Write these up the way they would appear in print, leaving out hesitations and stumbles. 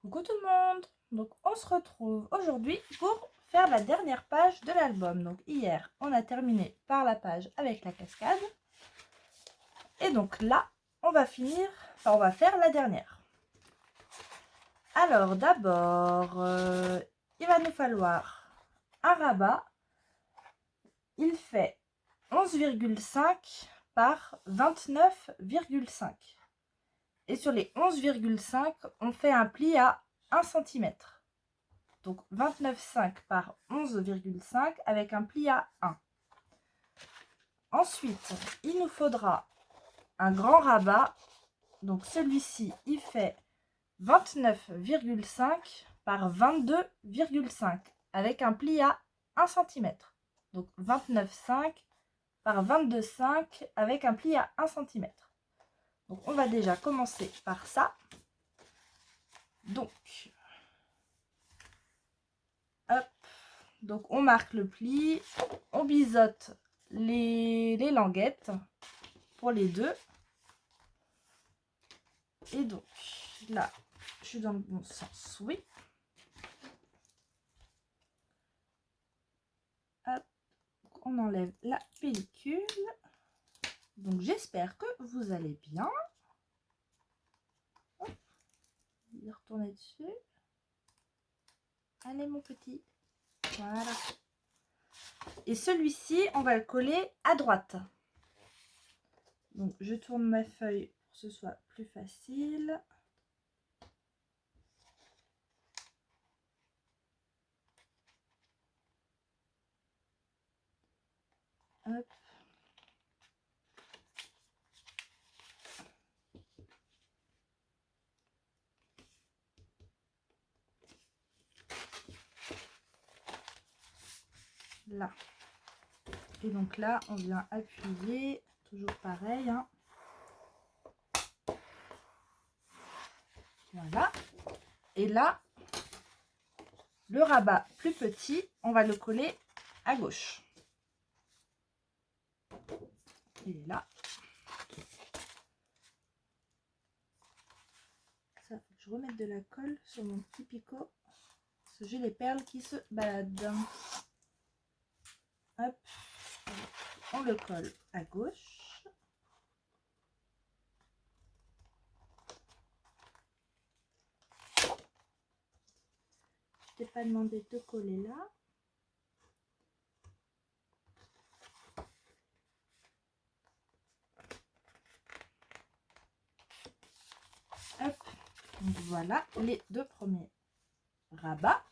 Coucou tout le monde. Donc on se retrouve aujourd'hui pour faire la dernière page de l'album. Donc hier on a terminé par la page avec la cascade. Et donc là on va on va faire la dernière. Alors d'abord il va nous falloir un rabat. Il fait 11,5 par 29,5. Et sur les 11,5 on fait un pli à 1 cm. Donc 29,5 par 11,5 avec un pli à 1. Ensuite, il nous faudra un grand rabat. Donc celui-ci, il fait 29,5 par 22,5 avec un pli à 1 cm. Donc 29,5 par 22,5 avec un pli à 1 cm. Donc on va déjà commencer par ça. Donc, hop. Donc on marque le pli, on biseaute les languettes pour les deux. Et donc là, je suis dans le bon sens, oui. Hop, on enlève la pellicule. Donc j'espère que vous allez bien. Hop, je vais retourner dessus. Allez mon petit. Voilà. Et celui-ci, on va le coller à droite. Donc je tourne ma feuille pour que ce soit plus facile. Hop. Là. Et donc là, on vient appuyer, toujours pareil. Hein. Voilà. Et là, le rabat plus petit, on va le coller à gauche. Il est là. Ça, faut que je remette de la colle sur mon petit picot. Parce que j'ai les perles qui se baladent. Hop. On le colle à gauche. Je t'ai pas demandé de coller là. Hop. Donc voilà les deux premiers rabats.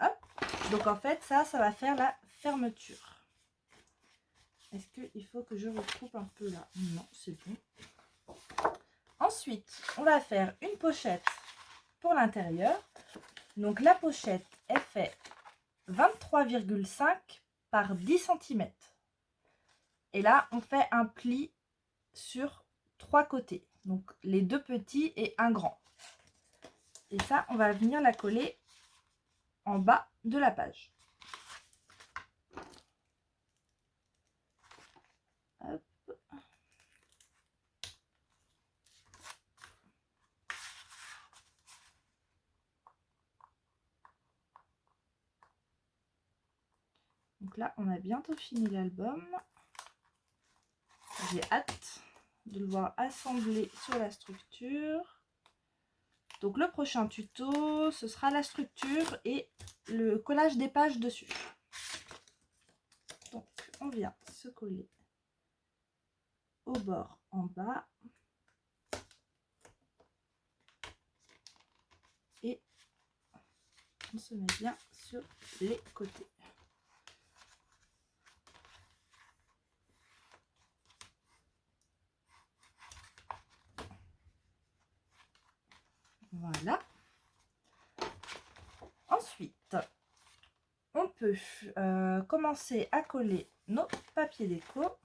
Hop. Donc en fait, ça va faire la fermeture. Est-ce qu'il faut que je recoupe un peu là? Non, c'est bon. Ensuite, on va faire une pochette pour l'intérieur. Donc la pochette, elle fait 23,5 par 10 cm. Et là, on fait un pli sur 3 côtés. Donc les deux petits et un grand. Et ça, on va venir la coller en bas de la page. Hop. Donc là, on a bientôt fini l'album. J'ai hâte de le voir assembler sur la structure. Donc le prochain tuto, ce sera la structure et le collage des pages dessus. Donc on vient se coller au bord en bas. Et on se met bien sur les côtés. Voilà. Ensuite, on peut commencer à coller nos papiers déco.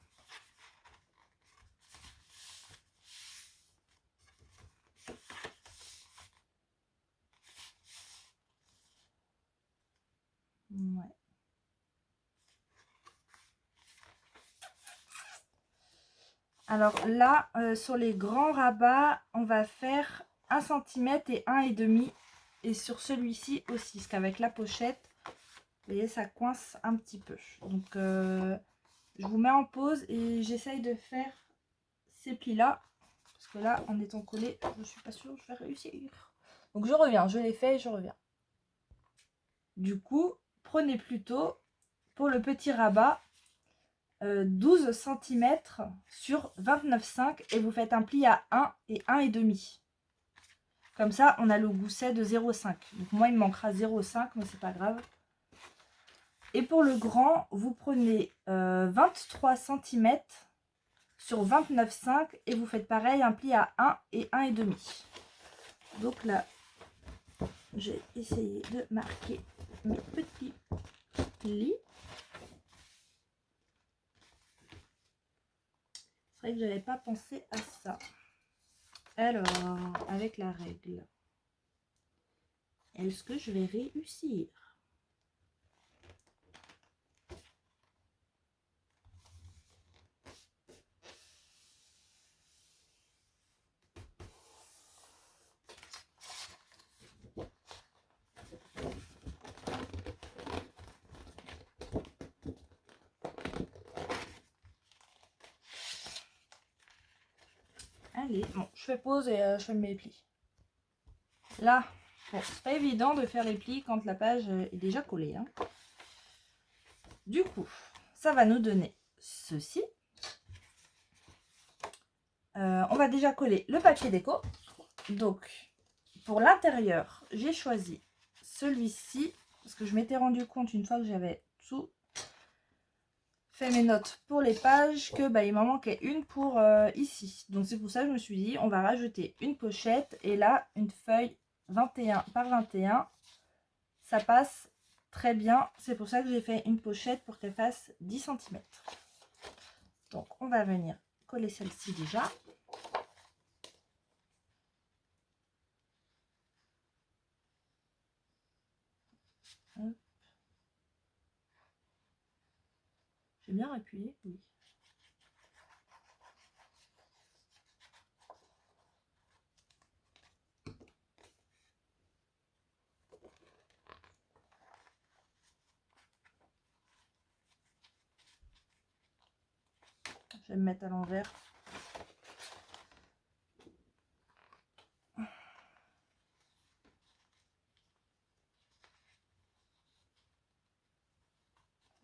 Ouais. Alors là, sur les grands rabats, on va faire 1 cm et 1,5 et sur celui-ci aussi, parce qu'avec la pochette, vous voyez, ça coince un petit peu. Donc, je vous mets en pause et j'essaye de faire ces plis-là. Parce que là, en étant collé, je ne suis pas sûre que je vais réussir. Donc, je reviens, je l'ai fait et je reviens. Du coup, prenez plutôt, pour le petit rabat, 12 cm sur 29,5 et vous faites un pli à 1 et 1,5. Comme ça, on a le gousset de 0,5. Donc moi, il me manquera 0,5, mais c'est pas grave. Et pour le grand, vous prenez 23 cm sur 29,5 et vous faites pareil, un pli à 1 et 1,5. Donc là, j'ai essayé de marquer mes petits plis. C'est vrai que je n'avais pas pensé à ça. Alors, avec la règle, est-ce que je vais réussir? Allez, bon, je fais pause et je fais mes plis. Là, bon, c'est pas évident de faire les plis quand la page est déjà collée. Hein. Du coup, ça va nous donner ceci. On va déjà coller le papier déco. Donc, pour l'intérieur, j'ai choisi celui-ci. Parce que je m'étais rendu compte une fois que j'avais tout fait mes notes pour les pages que il m'en manquait une pour ici. Donc c'est pour ça que je me suis dit on va rajouter une pochette et là une feuille 21 par 21. Ça passe très bien. C'est pour ça que j'ai fait une pochette pour qu'elle fasse 10 cm. Donc on va venir coller celle-ci déjà. J'ai bien appuyé, oui. Je vais me mettre à l'envers.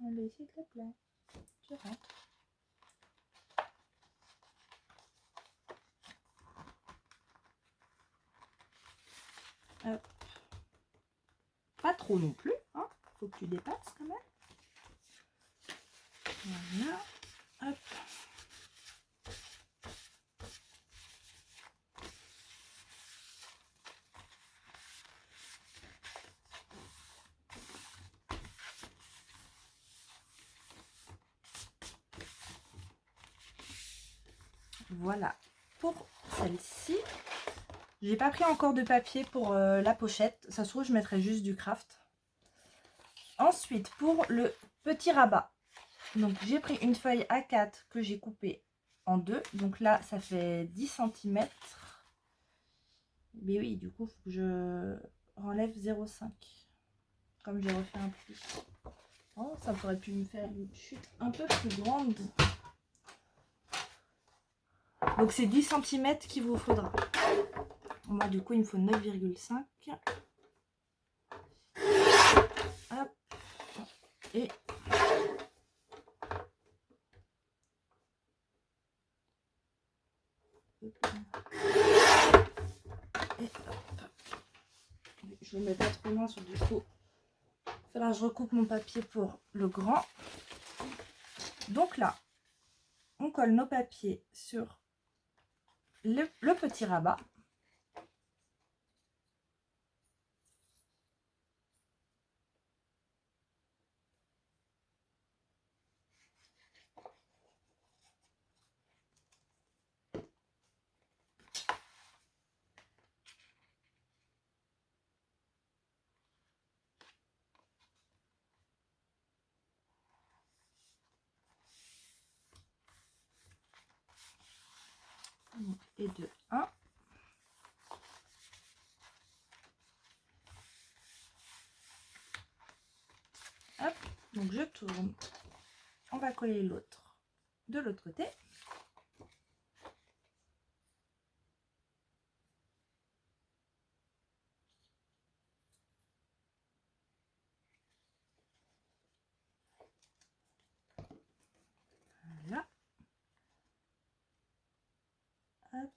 Allez, s'il te plaît. Tu rentres. Hop. Pas trop non plus. Hein. Faut que tu dépasses quand même. Voilà. Hop. Voilà pour celle-ci. J'ai pas pris encore de papier pour la pochette. Ça se trouve, je mettrai juste du craft. Ensuite, pour le petit rabat. Donc, j'ai pris une feuille A4 que j'ai coupée en deux. Donc là, ça fait 10 cm. Mais oui, du coup, il faut que je enlève 0,5. Comme j'ai refait un pli. Oh, ça aurait pu me faire une chute un peu plus grande. Donc, c'est 10 cm qu'il vous faudra. Moi, du coup, il me faut 9,5. Hop. Et je ne le mets pas trop loin sur du coup. Là, je recoupe mon papier pour le grand. Donc là, on colle nos papiers sur le petit rabat. et 2, 1. Hop, donc je tourne. On va coller l'autre de l'autre côté. Voilà. Hop.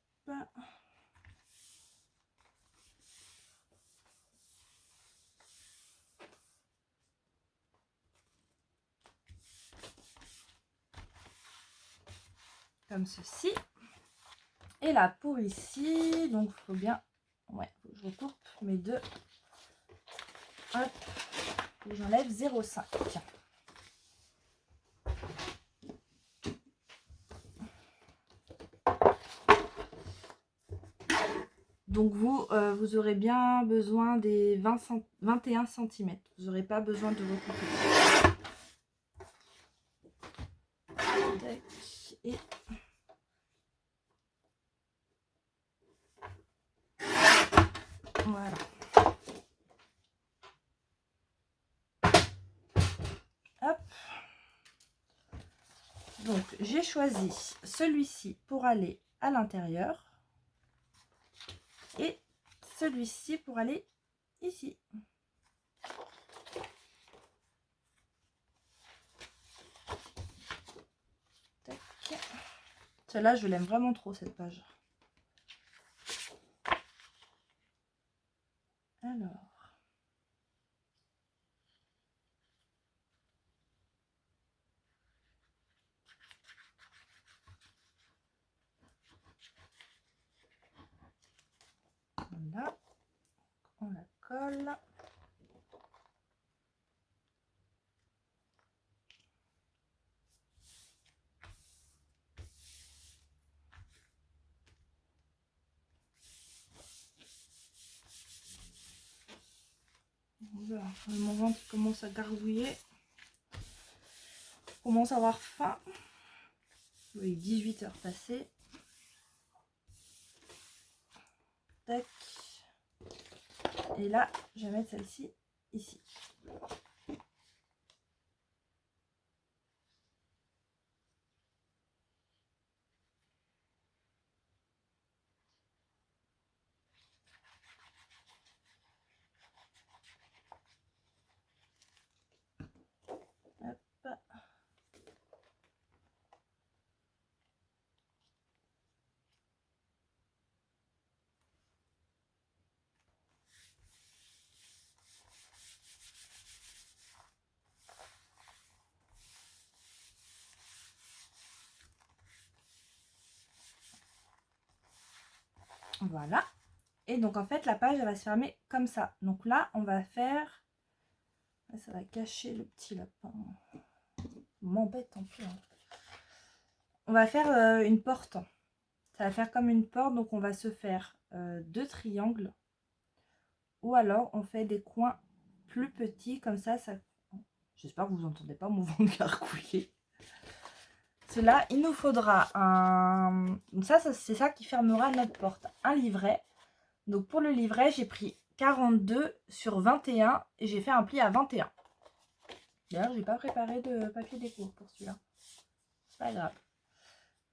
Comme ceci. Et là pour ici, donc il faut bien, ouais, je recoupe mes deux. Hop, j'enlève 0,5. Donc vous aurez bien besoin des 21 cm. Vous n'aurez pas besoin de recouper. Et voilà. Hop. Donc j'ai choisi celui-ci pour aller à l'intérieur et celui-ci pour aller ici. Celle-là, je l'aime vraiment trop, cette page. Alors. Voilà. On la colle. Voilà, mon ventre commence à gargouiller. Je commence à avoir faim. Oui, 18 heures passées. Tac. Et là, je vais mettre celle-ci ici. Hop. Voilà. Et donc en fait la page elle va se fermer comme ça. Donc là on va faire, ça va cacher le petit lapin, m'embête en plus. On va faire une porte. Ça va faire comme une porte, donc on va se faire 2 triangles. Ou alors on fait des coins plus petits comme ça. J'espère que vous n'entendez pas mon ventre gargouiller. Cela, il nous faudra un... Donc ça c'est ça qui fermera notre porte. Un livret. Donc pour le livret, j'ai pris 42 sur 21 et j'ai fait un pli à 21. D'ailleurs, j'ai pas préparé de papier déco pour celui-là. C'est pas grave.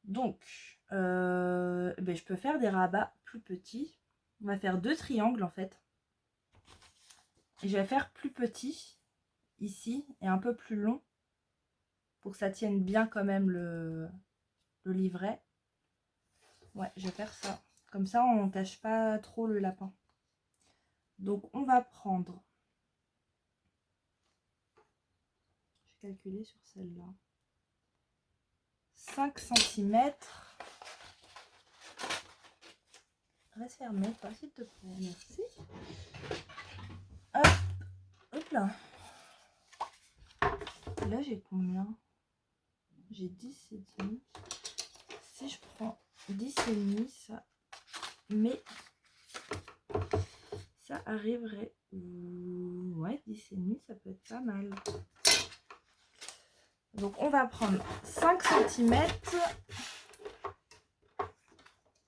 Donc, je peux faire des rabats plus petits. On va faire 2 triangles en fait. Et je vais faire plus petit ici et un peu plus long pour que ça tienne bien quand même le livret. Ouais, je vais faire ça. Comme ça, on ne cache pas trop le lapin. Donc, on va prendre... Je vais calculer sur celle-là. 5 cm. Reste fermé, toi, s'il te plaît. Merci. Hop, hop là. Là, j'ai combien? J'ai 10 et demi. Si je prends 10 et demi, ça... Mais ça arriverait... Ouais, 10 et demi, ça peut être pas mal. Donc, on va prendre 5 cm.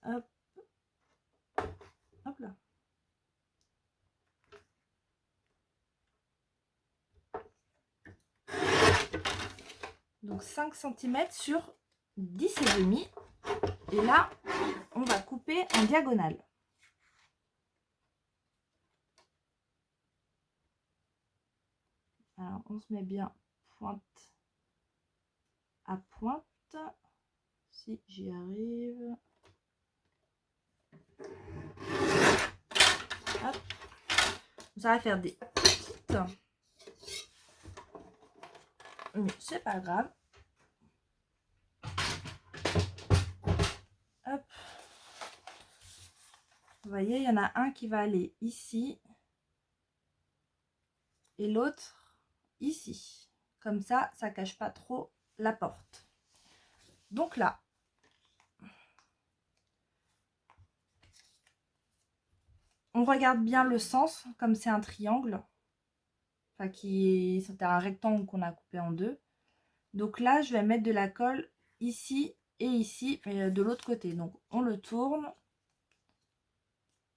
Hop. Hop là. Donc 5 cm sur 10,5. Et là, on va couper en diagonale. Alors, on se met bien pointe à pointe. Si j'y arrive. Hop. Ça va faire des petites. Mais c'est pas grave. Hop. Vous voyez, il y en a un qui va aller ici. Et l'autre ici. Comme ça, ça cache pas trop la porte. Donc là, on regarde bien le sens, comme c'est un triangle. Enfin, c'était un rectangle qu'on a coupé en deux. Donc là, je vais mettre de la colle ici et ici, mais de l'autre côté. Donc on le tourne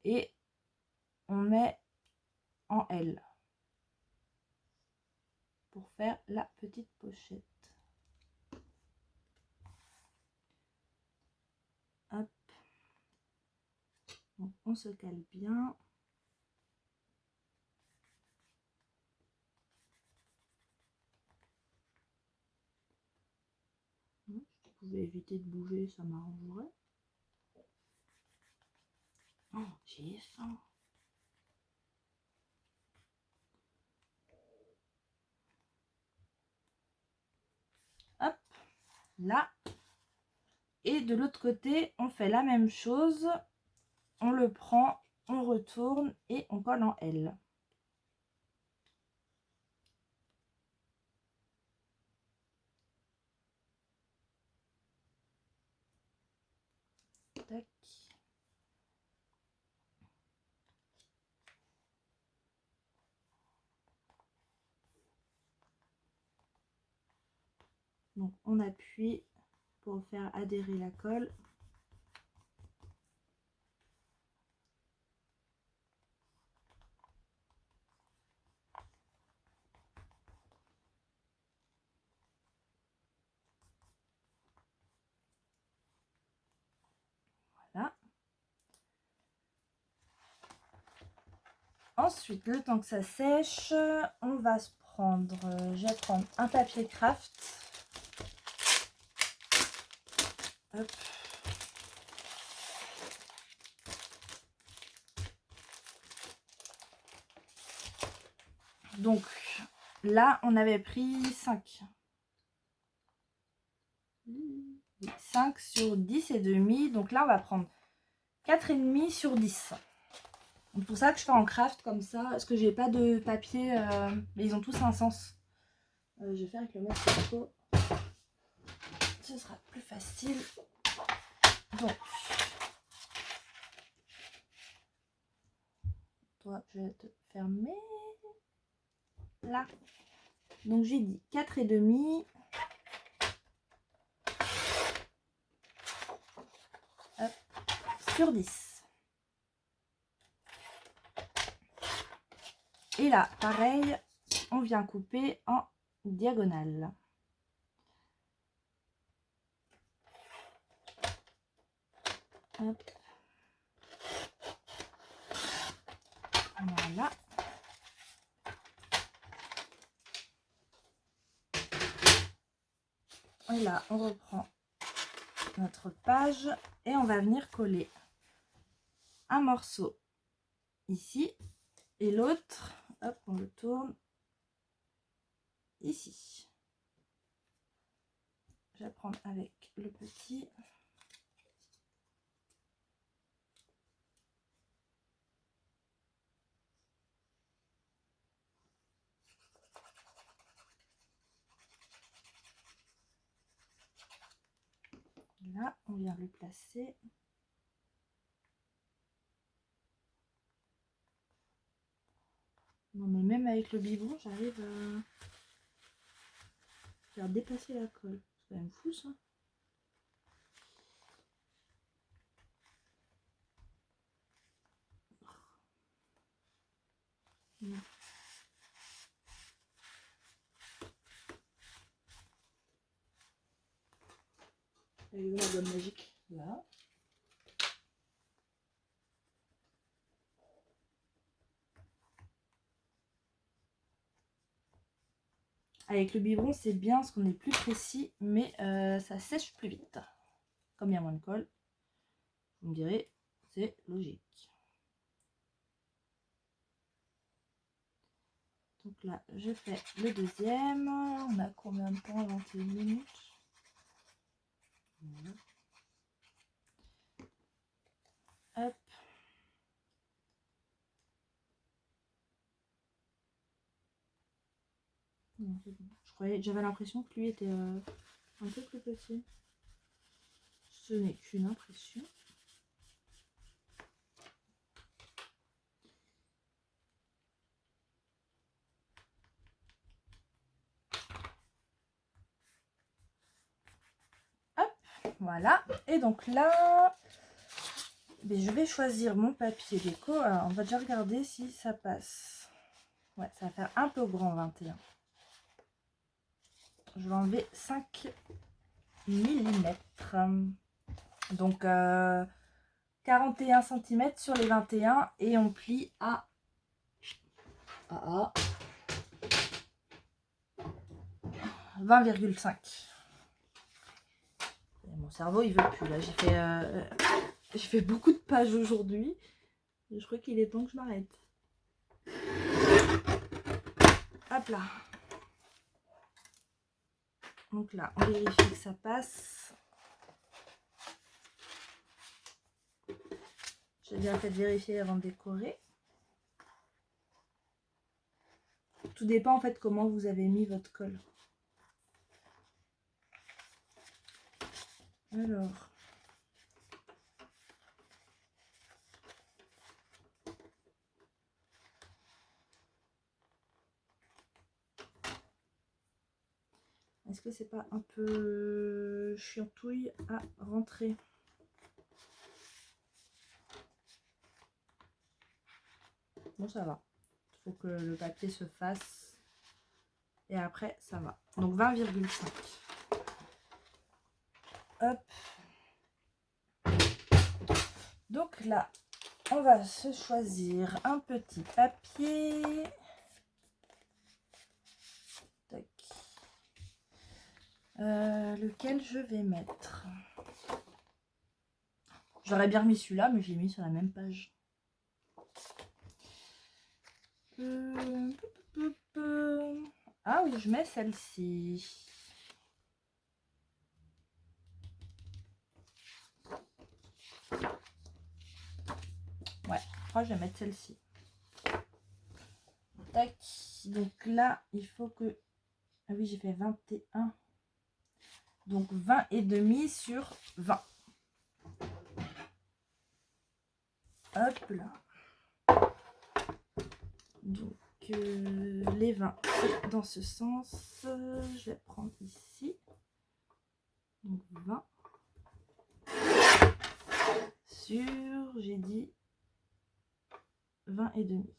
et on met en L pour faire la petite pochette. Hop. Donc on se cale bien. Si je pouvais éviter de bouger, ça m'arrangerait. Oh, j'ai faim. Hop, là. Et de l'autre côté, on fait la même chose. On le prend, on retourne et on colle en L. Tac. Donc on appuie pour faire adhérer la colle. Voilà. Ensuite, le temps que ça sèche, on va se prendre, je vais prendre un papier craft. Hop. Donc là, on avait pris 5. 5 sur 10,5. Donc là, on va prendre 4,5 sur 10. C'est pour ça que je fais en craft comme ça, parce que j'ai pas de papier, mais ils ont tous un sens. Je vais faire avec le Moscoco. Ce sera plus facile. Donc, toi, je vais te fermer. Là. Donc, j'ai dit 4,5. Hop, sur 10. Et là, pareil, on vient couper en diagonale. Hop. Voilà. Et là, on reprend notre page et on va venir coller un morceau ici et l'autre, hop, on le tourne ici. Je vais prendre avec le petit. Là, on vient le placer. Non, mais même avec le biberon, j'arrive à faire dépasser la colle. C'est quand même fou, ça. Elle est où la gomme magique? Là. Avec le biberon, c'est bien parce qu'on est plus précis, mais ça sèche plus vite. Comme il y a moins de colle, vous me direz, c'est logique. Donc là, je fais le deuxième. On a combien de temps? 21 minutes. Voilà. Hop. Non, c'est bon. J'avais l'impression que lui était un peu plus petit. Ce n'est qu'une impression. Hop, voilà. Et donc là, je vais choisir mon papier déco. Alors, on va déjà regarder si ça passe. Ouais, ça va faire un peu grand 21. Je vais enlever 5 mm. Donc 41 cm sur les 21 et on plie à 20,5. Mon cerveau il veut plus là. J'ai fait beaucoup de pages aujourd'hui. Je crois qu'il est temps que je m'arrête. Hop là. Donc là, on vérifie que ça passe. J'ai bien fait de vérifier avant de décorer. Tout dépend en fait comment vous avez mis votre colle. Alors. Est-ce que c'est pas un peu chiantouille à rentrer? Bon, ça va. Il faut que le papier se fasse. Et après, ça va. Donc 20,5. Hop. Donc là, on va se choisir un petit papier. Tac. Lequel je vais mettre? J'aurais bien remis celui-là, mais j'ai mis sur la même page. Ah oui, je mets celle-ci. Ouais, je crois que je vais mettre celle-ci. Tac. Donc là, il faut que... Ah oui, j'ai fait 21. Donc 20 et demi sur 20. Hop là. Donc les 20 dans ce sens. Je vais prendre ici. Donc 20 sur, j'ai dit 20 et demi.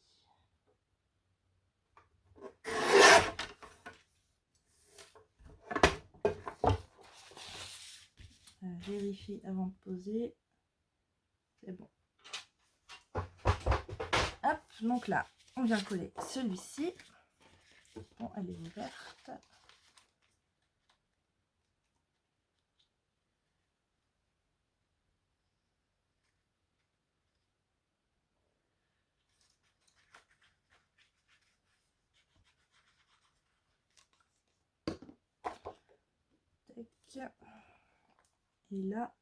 Vérifie avant de poser. C'est bon. Hop, donc là, on vient coller celui-ci. Bon, elle est ouverte. Tac. Et là,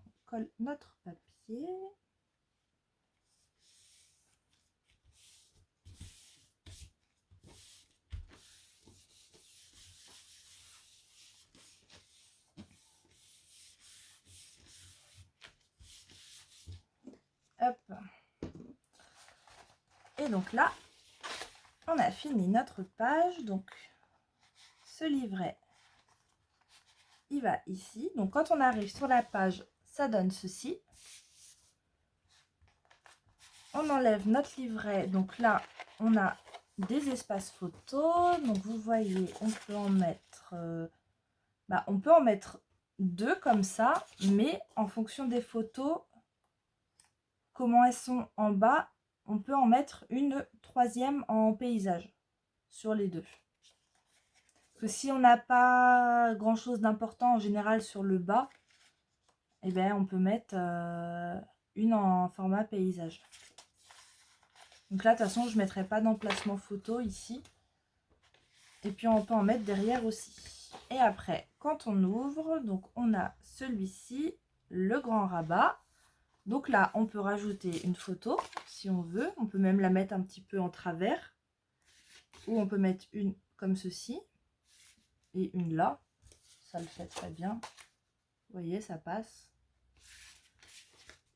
on colle notre papier. Hop. Et donc là, on a fini notre page. Donc, ce livret, il va ici. Donc, quand on arrive sur la page, ça donne ceci. On enlève notre livret. Donc là, on a des espaces photos. Donc vous voyez, on peut en mettre, on peut en mettre 2 comme ça, mais en fonction des photos, comment elles sont en bas, on peut en mettre une 3e en paysage sur les 2. Que si on n'a pas grand chose d'important en général sur le bas, eh bien on peut mettre une en format paysage. Donc là de toute façon je ne mettrai pas d'emplacement photo ici. Et puis on peut en mettre derrière aussi. Et après quand on ouvre, donc on a celui-ci, le grand rabat. Donc là on peut rajouter une photo si on veut. On peut même la mettre un petit peu en travers. Ou on peut mettre une comme ceci. Et une là. Ça le fait très bien. Vous voyez, ça passe.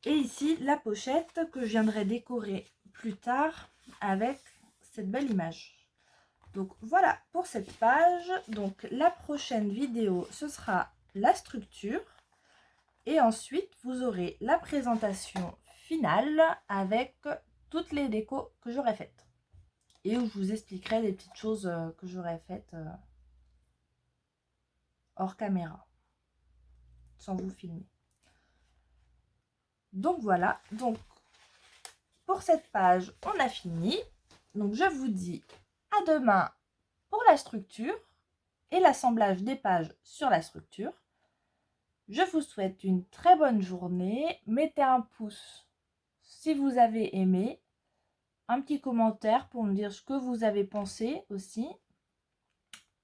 Et ici, la pochette que je viendrai décorer plus tard avec cette belle image. Donc voilà pour cette page. Donc la prochaine vidéo, ce sera la structure. Et ensuite, vous aurez la présentation finale avec toutes les décos que j'aurai faites. Et où je vous expliquerai les petites choses que j'aurai faites hors caméra. Sans vous filmer. Donc voilà. Donc pour cette page, on a fini. Donc je vous dis à demain pour la structure et l'assemblage des pages sur la structure. Je vous souhaite une très bonne journée. Mettez un pouce si vous avez aimé. Un petit commentaire pour me dire ce que vous avez pensé aussi.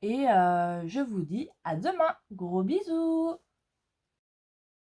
Et je vous dis à demain. Gros bisous!